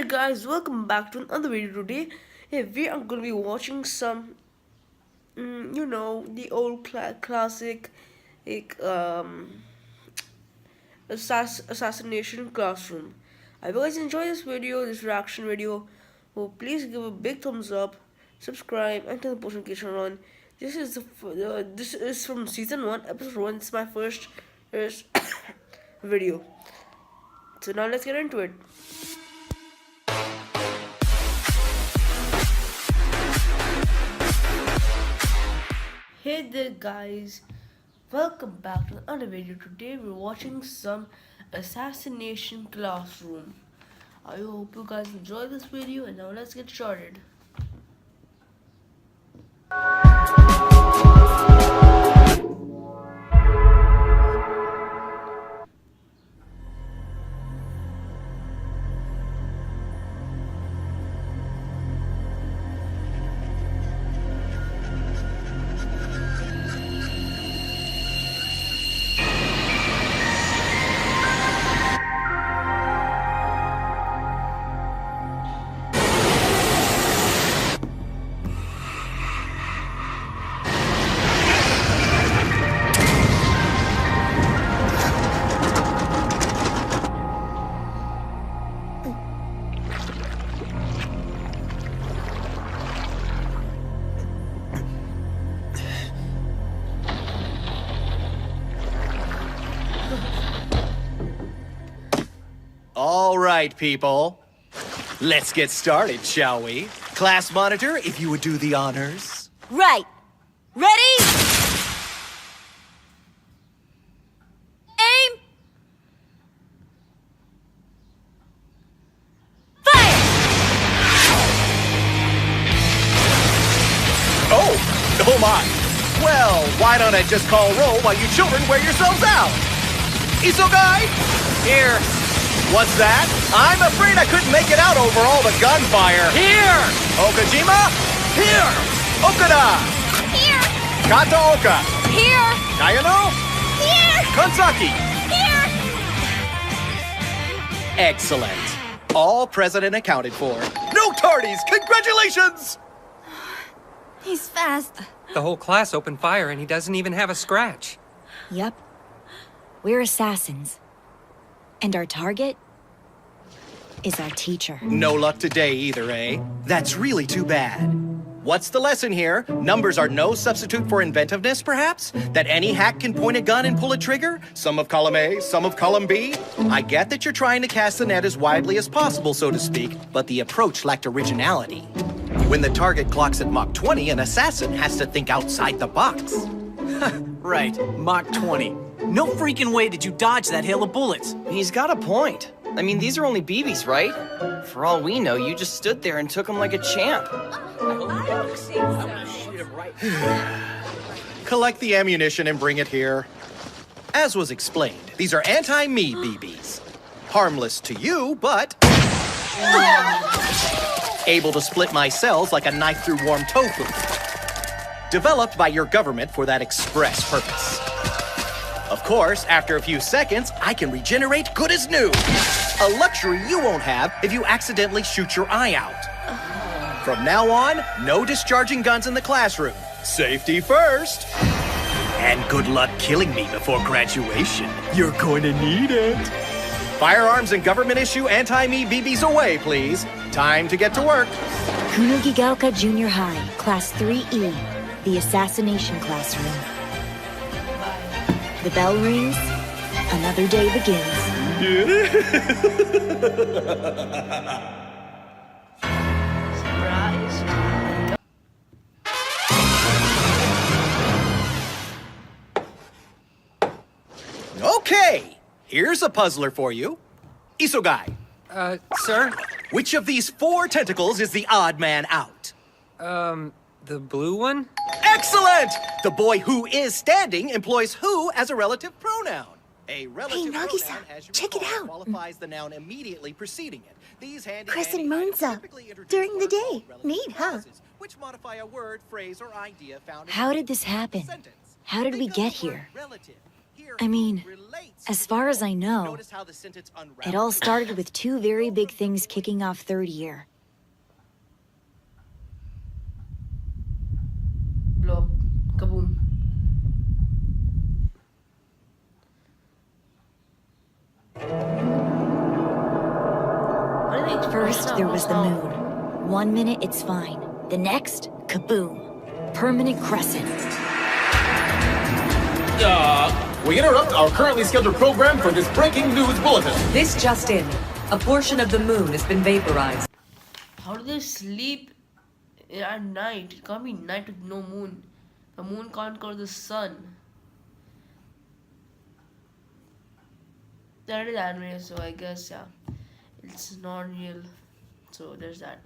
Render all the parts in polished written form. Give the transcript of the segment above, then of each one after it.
there guys, welcome back to another video today. Hey, we are going to be watching some, the old classic, like, Assassination Classroom. I hope you guys enjoy this video, this reaction video. So please give a big thumbs up, subscribe, and turn the post notification on. This is from season 1, episode 1. It's my first video. So now let's get into it. Hey there guys, welcome back to another video. Today we're watching some Assassination Classroom. I hope you guys enjoy this video, and now let's get started. All right, people. Let's get started, shall we? Class monitor, if you would do the honors. Right. Ready? Aim! Fire! Oh my. Well, why don't I just call roll while you children wear yourselves out? Isogai? Here. What's that? I'm afraid I couldn't make it out over all the gunfire. Here! Okajima? Here! Okada! Here! Kataoka! Here! Kayano? Here! Kansaki! Here! Excellent. All present and accounted for. No tardies! Congratulations! He's fast. The whole class opened fire and he doesn't even have a scratch. Yep. We're assassins. And our target is our teacher. No luck today either, eh? That's really too bad. What's the lesson here? Numbers are no substitute for inventiveness, perhaps? That any hack can point a gun and pull a trigger? Some of column A, some of column B? I get that you're trying to cast the net as widely as possible, so to speak, but the approach lacked originality. When the target clocks at Mach 20, an assassin has to think outside the box. Right, Mach 20. No freaking way did you dodge that hail of bullets. He's got a point. I mean, these are only BBs, right? For all we know, you just stood there and took them like a champ. Collect the ammunition and bring it here. As was explained, these are anti-me BBs. Harmless to you, but able to split my cells like a knife through warm tofu. Developed by your government for that express purpose. Of course, after a few seconds, I can regenerate good as new. A luxury you won't have if you accidentally shoot your eye out. From now on, no discharging guns in the classroom. Safety first. And good luck killing me before graduation. You're going to need it. Firearms and government-issue anti-me BBs away, please. Time to get to work. Kunogigaoka Junior High, Class 3E, the Assassination Classroom. The bell rings, another day begins. Surprise. Okay, here's a puzzler for you. Isogai, Sir? which of these 4 tentacles is the odd man out? The blue one? Excellent! The boy who is standing employs who as a relative pronoun. A relative Nagi-san, pronoun, as you check it recall, out. qualifies the noun immediately preceding it. These handy Chris and items Monza, typically introduce during the words day. called relative Neat, huh? clauses, which modify a word, phrase, or idea found in How a did this happen? sentence. How did we Think of get the word here? relative. I mean, as far as I know, Notice how the sentence unravels. it all started with two very big things kicking off third year. Blow up. Kaboom. What are they First, there was the moon. 1 minute, it's fine. The next, kaboom. Permanent crescent. We interrupt our currently scheduled program for this breaking news bulletin. This just in. A portion of the moon has been vaporized. How do they sleep at night? It can't be night with no moon. The moon can't cover the sun. That is anime, so I guess yeah, it's not real. So there's that.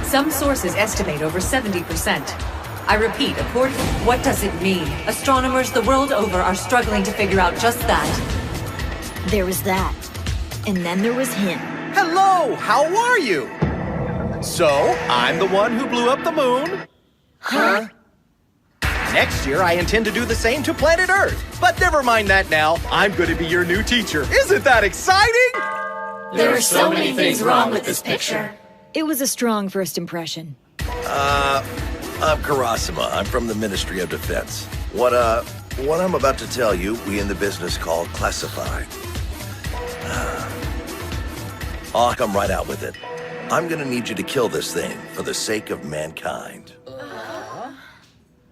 Some sources estimate over 70%. I repeat, according... What does it mean? Astronomers the world over are struggling to figure out just that. There was that. And then there was him. Hello, how are you? So, I'm the one who blew up the moon? Huh? Next year, I intend to do the same to planet Earth. But never mind that now. I'm going to be your new teacher. Isn't that exciting? There are so many things wrong with this picture. It was a strong first impression. I'm Karasima. I'm from the Ministry of Defense. What I'm about to tell you, we in the business call classified. I'll come right out with it. I'm gonna need you to kill this thing for the sake of mankind.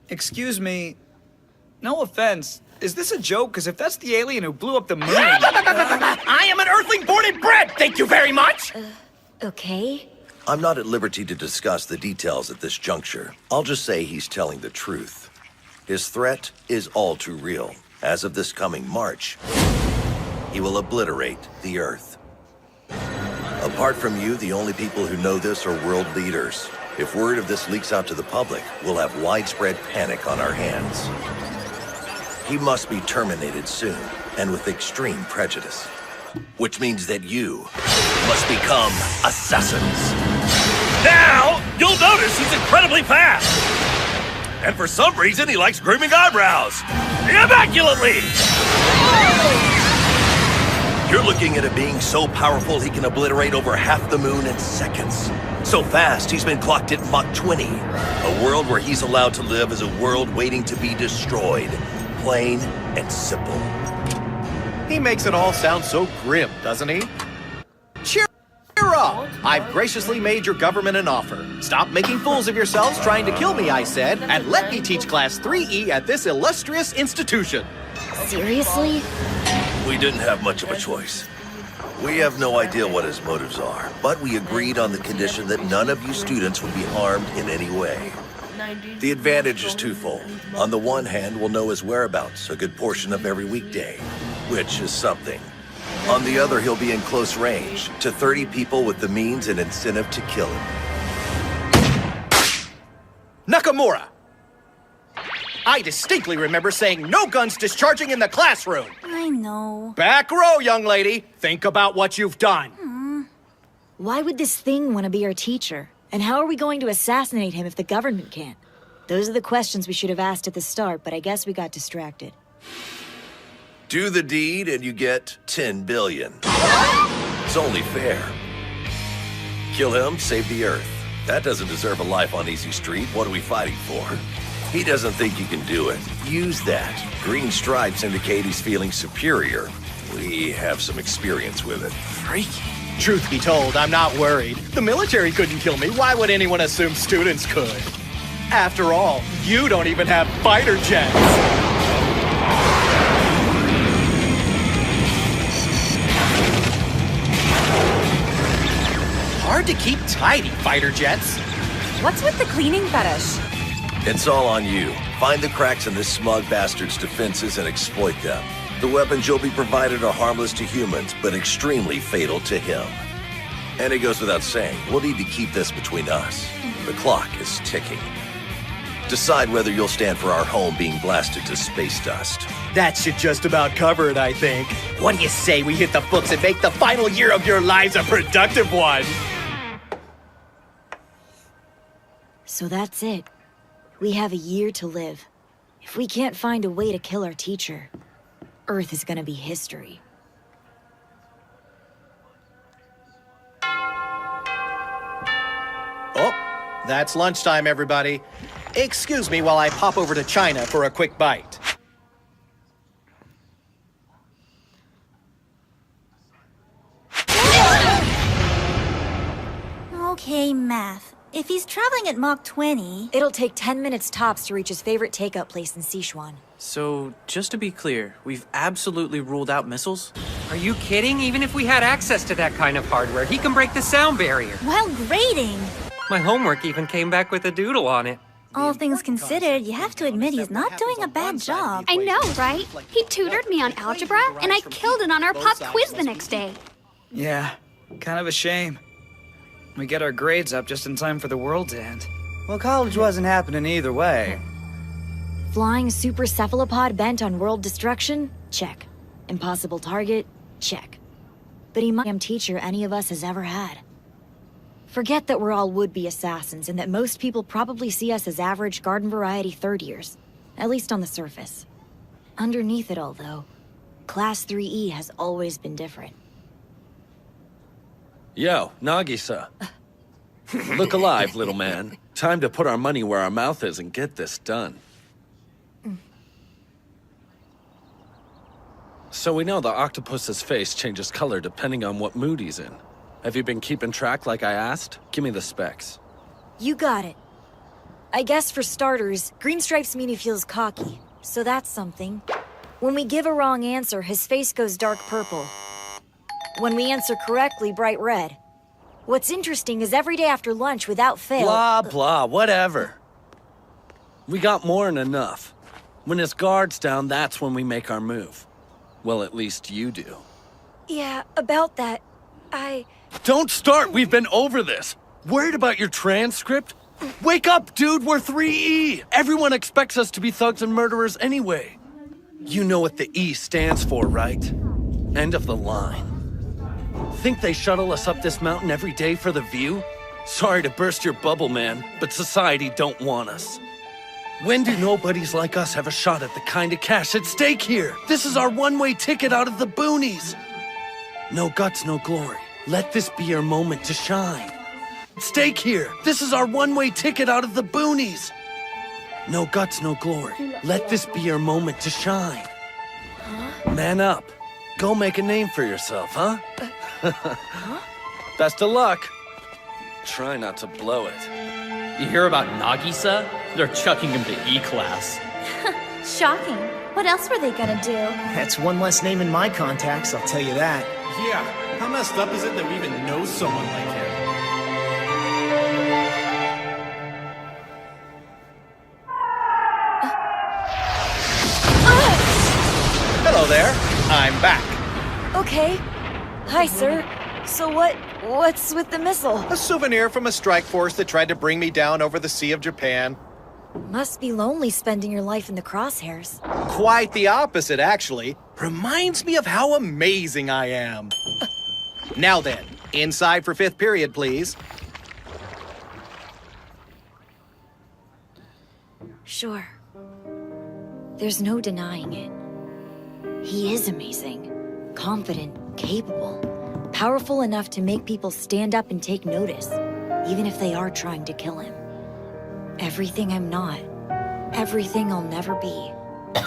Excuse me. No offense. Is this a joke? Because if that's the alien who blew up the moon... I am an Earthling born and bred, thank you very much! Okay. I'm not at liberty to discuss the details at this juncture. I'll just say he's telling the truth. His threat is all too real. As of this coming March, he will obliterate the Earth. Apart from you, the only people who know this are world leaders. If word of this leaks out to the public, we'll have widespread panic on our hands. He must be terminated soon, and with extreme prejudice. Which means that you must become assassins. Now, you'll notice he's incredibly fast. And for some reason, he likes grooming eyebrows. Immaculately! You're looking at a being so powerful he can obliterate over half the moon in seconds. So fast, he's been clocked at Mach 20. A world where he's allowed to live is a world waiting to be destroyed. Plain and simple. He makes it all sound so grim, doesn't he? Cheer up! I've graciously made your government an offer. Stop making fools of yourselves trying to kill me, I said, and let me teach Class 3E at this illustrious institution. Seriously? We didn't have much of a choice. We have no idea what his motives are, but we agreed on the condition that none of you students would be harmed in any way. The advantage is twofold. On the one hand, we'll know his whereabouts a good portion of every weekday, which is something. On the other, he'll be in close range to 30 people with the means and incentive to kill him. Nakamura! I distinctly remember saying no guns discharging in the classroom! I know. Back row, young lady! Think about what you've done. Why would this thing want to be our teacher? And how are we going to assassinate him if the government can't? Those are the questions we should have asked at the start, but I guess we got distracted. Do the deed and you get 10 billion. It's only fair. Kill him, save the Earth. That doesn't deserve a life on Easy Street. What are we fighting for? He doesn't think you can do it. Use that. Green stripes indicate he's feeling superior. We have some experience with it. Freaky. Truth be told, I'm not worried. The military couldn't kill me. Why would anyone assume students could? After all, you don't even have fighter jets. Hard to keep tidy, fighter jets. What's with the cleaning fetish? It's all on you. Find the cracks in this smug bastard's defenses and exploit them. The weapons you'll be provided are harmless to humans, but extremely fatal to him. And it goes without saying, we'll need to keep this between us. The clock is ticking. Decide whether you'll stand for our home being blasted to space dust. That should just about cover it, I think. What do you say we hit the books and make the final year of your lives a productive one? So that's it. We have a year to live. If we can't find a way to kill our teacher, Earth is gonna be history. Oh, that's lunchtime, everybody. Excuse me while I pop over to China for a quick bite. Okay, math. If he's traveling at Mach 20... It'll take 10 minutes tops to reach his favorite takeout place in Sichuan. So, just to be clear, we've absolutely ruled out missiles? Are you kidding? Even if we had access to that kind of hardware, he can break the sound barrier. While grading! My homework even came back with a doodle on it. All things considered, you have to admit he's not doing a bad job. I know, right? He tutored me on algebra, and I killed it on our pop quiz the next day. Yeah, kind of a shame. We get our grades up just in time for the world to end. Well, college wasn't happening either way. Flying super cephalopod bent on world destruction? Check. Impossible target? Check. But he might be the teacher any of us has ever had. Forget that we're all would-be assassins and that most people probably see us as average garden variety third years. At least on the surface. Underneath it all, though, Class 3E has always been different. Yo, Nagisa. Look alive, little man. Time to put our money where our mouth is and get this done. So we know the octopus's face changes color depending on what mood he's in. Have you been keeping track like I asked? Give me the specs. You got it. I guess for starters, green stripes mean he feels cocky, so that's something. When we give a wrong answer, his face goes dark purple. When we answer correctly, bright red. What's interesting is every day after lunch, without fail... Blah, blah, whatever. We got more than enough. When his guard's down, that's when we make our move. Well, at least you do. Yeah, about that, Don't start! We've been over this! Worried about your transcript? Wake up, dude! We're 3E! Everyone expects us to be thugs and murderers anyway. You know what the E stands for, right? End of the line. Think they shuttle us up this mountain every day for the view? Sorry to burst your bubble, man, but society don't want us. When do nobodies like us have a shot at the kind of cash at stake here? This is our one-way ticket out of the boonies. No guts, no glory. Let this be your moment to shine. Stake here. This is our one-way ticket out of the boonies. No guts, no glory. Let this be your moment to shine. Man up. Go make a name for yourself, huh? Best of luck. Try not to blow it. You hear about Nagisa? They're chucking him to E-class. Shocking. What else were they gonna do? That's one less name in my contacts, I'll tell you that. Yeah, how messed up is it that we even know someone like him? Hello there. I'm back. Okay. Hi, sir. So what's with the missile? A souvenir from a strike force that tried to bring me down over the Sea of Japan. Must be lonely spending your life in the crosshairs. Quite the opposite, actually. Reminds me of how amazing I am. Now then, inside for 5th period, please. Sure. There's no denying it. He is amazing. Confident, capable, powerful enough to make people stand up and take notice, even if they are trying to kill him. Everything I'm not. Everything I'll never be,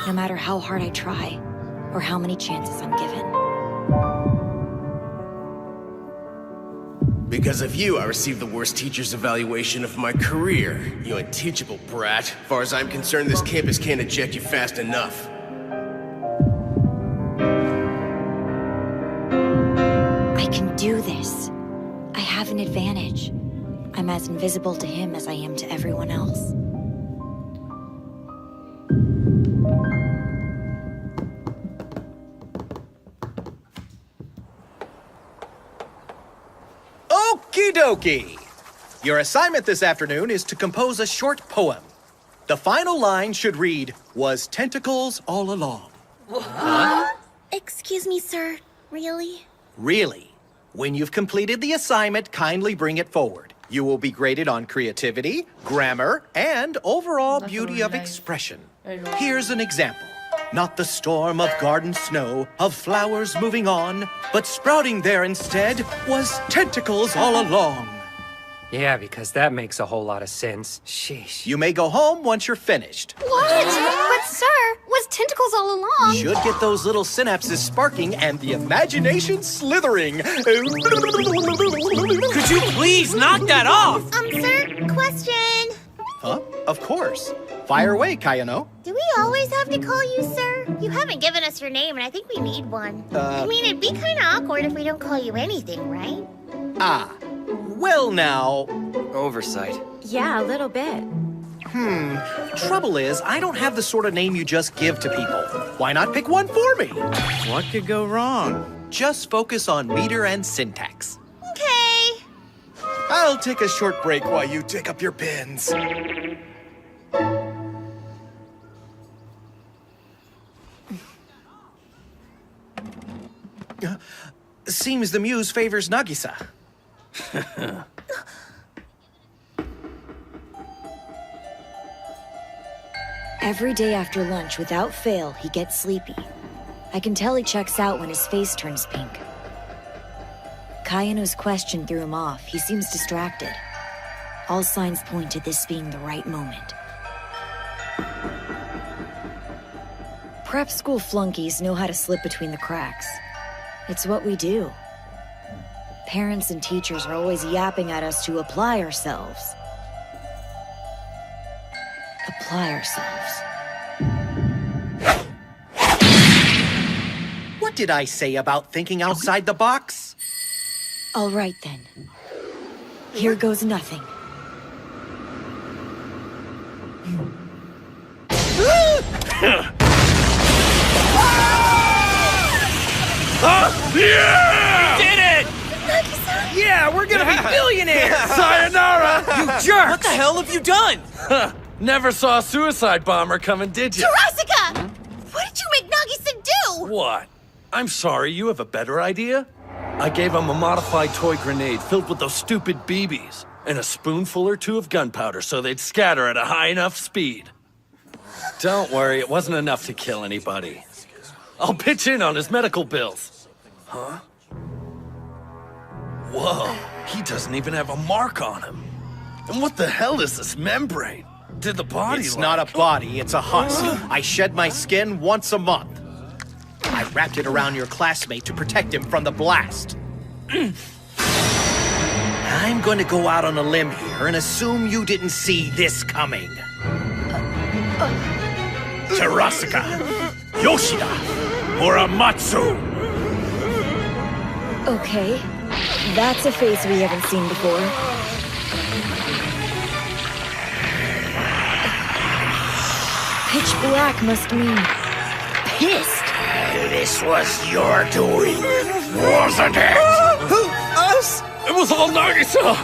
no matter how hard I try, or how many chances I'm given. Because of you, I received the worst teacher's evaluation of my career. You unteachable brat. As far as I'm concerned, this campus can't eject you fast enough. I can do this. I have an advantage. I'm as invisible to him as I am to everyone else. Okie dokie! Your assignment this afternoon is to compose a short poem. The final line should read, "Was tentacles all along." Excuse me, sir. Really? Really? When you've completed the assignment, kindly bring it forward. You will be graded on creativity, grammar, and overall beauty of expression. I know. Here's an example. Not the storm of garden snow, of flowers moving on, but sprouting there instead was tentacles all along. Yeah, because that makes a whole lot of sense. Sheesh. You may go home once you're finished. What? But sir, was tentacles all along? Should get those little synapses sparking and the imagination slithering. Could you please knock that off? Sir, question. Huh? Of course. Fire away, Kayano. Do we always have to call you sir? You haven't given us your name, and I think we need one. I mean, it'd be kind of awkward if we don't call you anything, right? Ah. Well now. Oversight. Yeah, a little bit. Trouble is, I don't have the sort of name you just give to people. Why not pick one for me? What could go wrong? Just focus on meter and syntax. Okay. I'll take a short break while you take up your pens. Seems the muse favors Nagisa. Every day after lunch, without fail, he gets sleepy. I can tell he checks out when his face turns pink. Kayano's question threw him off. He seems distracted. All signs point to this being the right moment. Prep school flunkies know how to slip between the cracks. It's what we do. Parents and teachers are always yapping at us to apply ourselves. Apply ourselves. What did I say about thinking outside the box? All right then. Here goes nothing. Yeah! Did it! Yeah, we're gonna be billionaires! Sayonara! You jerks! What the hell have you done? Never saw a suicide bomber coming, did you? Tarasika! What did you make Nagisa do? What? I'm sorry, you have a better idea? I gave him a modified toy grenade filled with those stupid BBs and a spoonful or two of gunpowder so they'd scatter at a high enough speed. Don't worry, it wasn't enough to kill anybody. I'll pitch in on his medical bills. Huh? Whoa, he doesn't even have a mark on him. And what the hell is this membrane? Did the body It's not a body, it's a husk. I shed my skin once a month. I wrapped it around your classmate to protect him from the blast. I'm going to go out on a limb here and assume you didn't see this coming. Tarasika, Yoshida, Muramatsu. Okay. That's a face we haven't seen before. Pitch black must mean pissed. This was your doing, wasn't it? Who? Us? It was all Nagisa!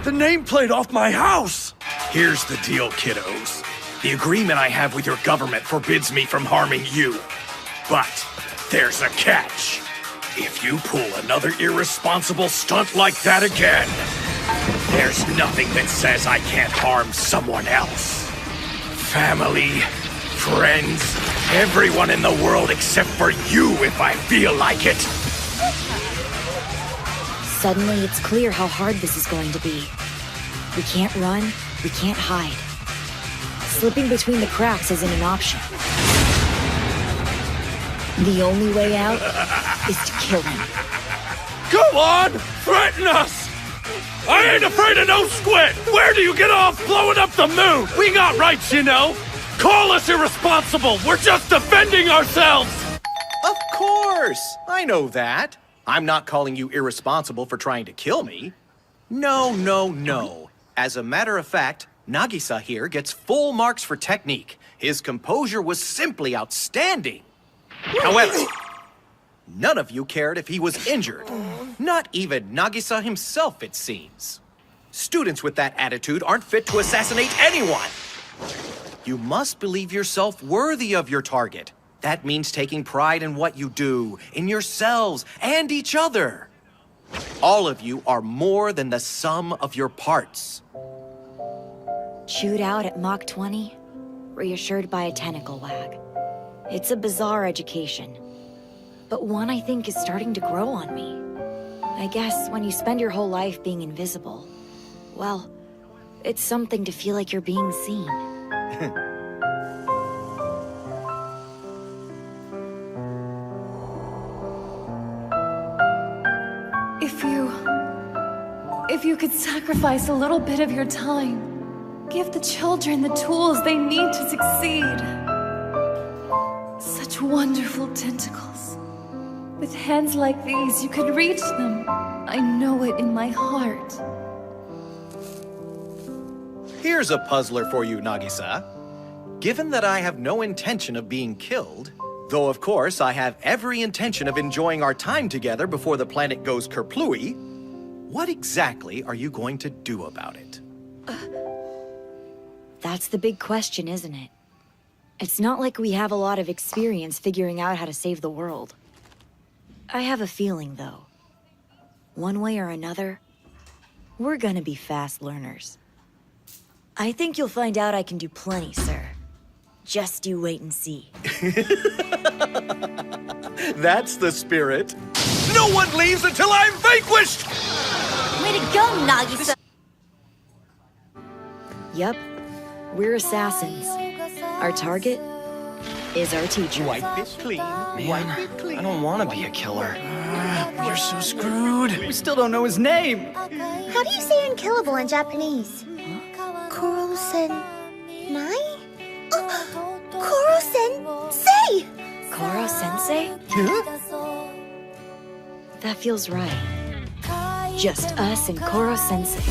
The nameplate off my house! Here's the deal, kiddos. The agreement I have with your government forbids me from harming you. But there's a catch. If you pull another irresponsible stunt like that again, there's nothing that says I can't harm someone else. Family, friends, everyone in the world except for you if I feel like it. Suddenly, it's clear how hard this is going to be. We can't run, we can't hide. Slipping between the cracks isn't an option. The only way out is to kill him. Go on! Threaten us! I ain't afraid of no squid! Where do you get off blowing up the moon? We got rights, you know! Call us irresponsible! We're just defending ourselves! Of course! I know that. I'm not calling you irresponsible for trying to kill me. No, no, no. As a matter of fact, Nagisa here gets full marks for technique. His composure was simply outstanding. However, none of you cared if he was injured. Not even Nagisa himself, it seems. Students with that attitude aren't fit to assassinate anyone. You must believe yourself worthy of your target. That means taking pride in what you do, in yourselves, and each other. All of you are more than the sum of your parts. Chewed out at Mach 20, reassured by a tentacle wag. It's a bizarre education, but one I think is starting to grow on me. I guess when you spend your whole life being invisible, well, it's something to feel like you're being seen. If you could sacrifice a little bit of your time, give the children the tools they need to succeed. Such wonderful tentacles. With hands like these, you could reach them. I know it in my heart. Here's a puzzler for you, Nagisa. Given that I have no intention of being killed, though of course I have every intention of enjoying our time together before the planet goes kerplooey, what exactly are you going to do about it? That's the big question, isn't it? It's not like we have a lot of experience figuring out how to save the world. I have a feeling, though. One way or another, we're gonna be fast learners. I think you'll find out I can do plenty, sir. Just you wait and see. That's the spirit. No one leaves until I'm vanquished! Way to go, Nagisa! Yup, we're assassins. Our target is our teacher. Wipe it clean. Man, I don't want to be a killer. We're so screwed. We still don't know his name. How do you say unkillable in Japanese? Koro-sen-nai? Koro-sensei! Koro-sensei? That feels right. Just us and Koro-sensei.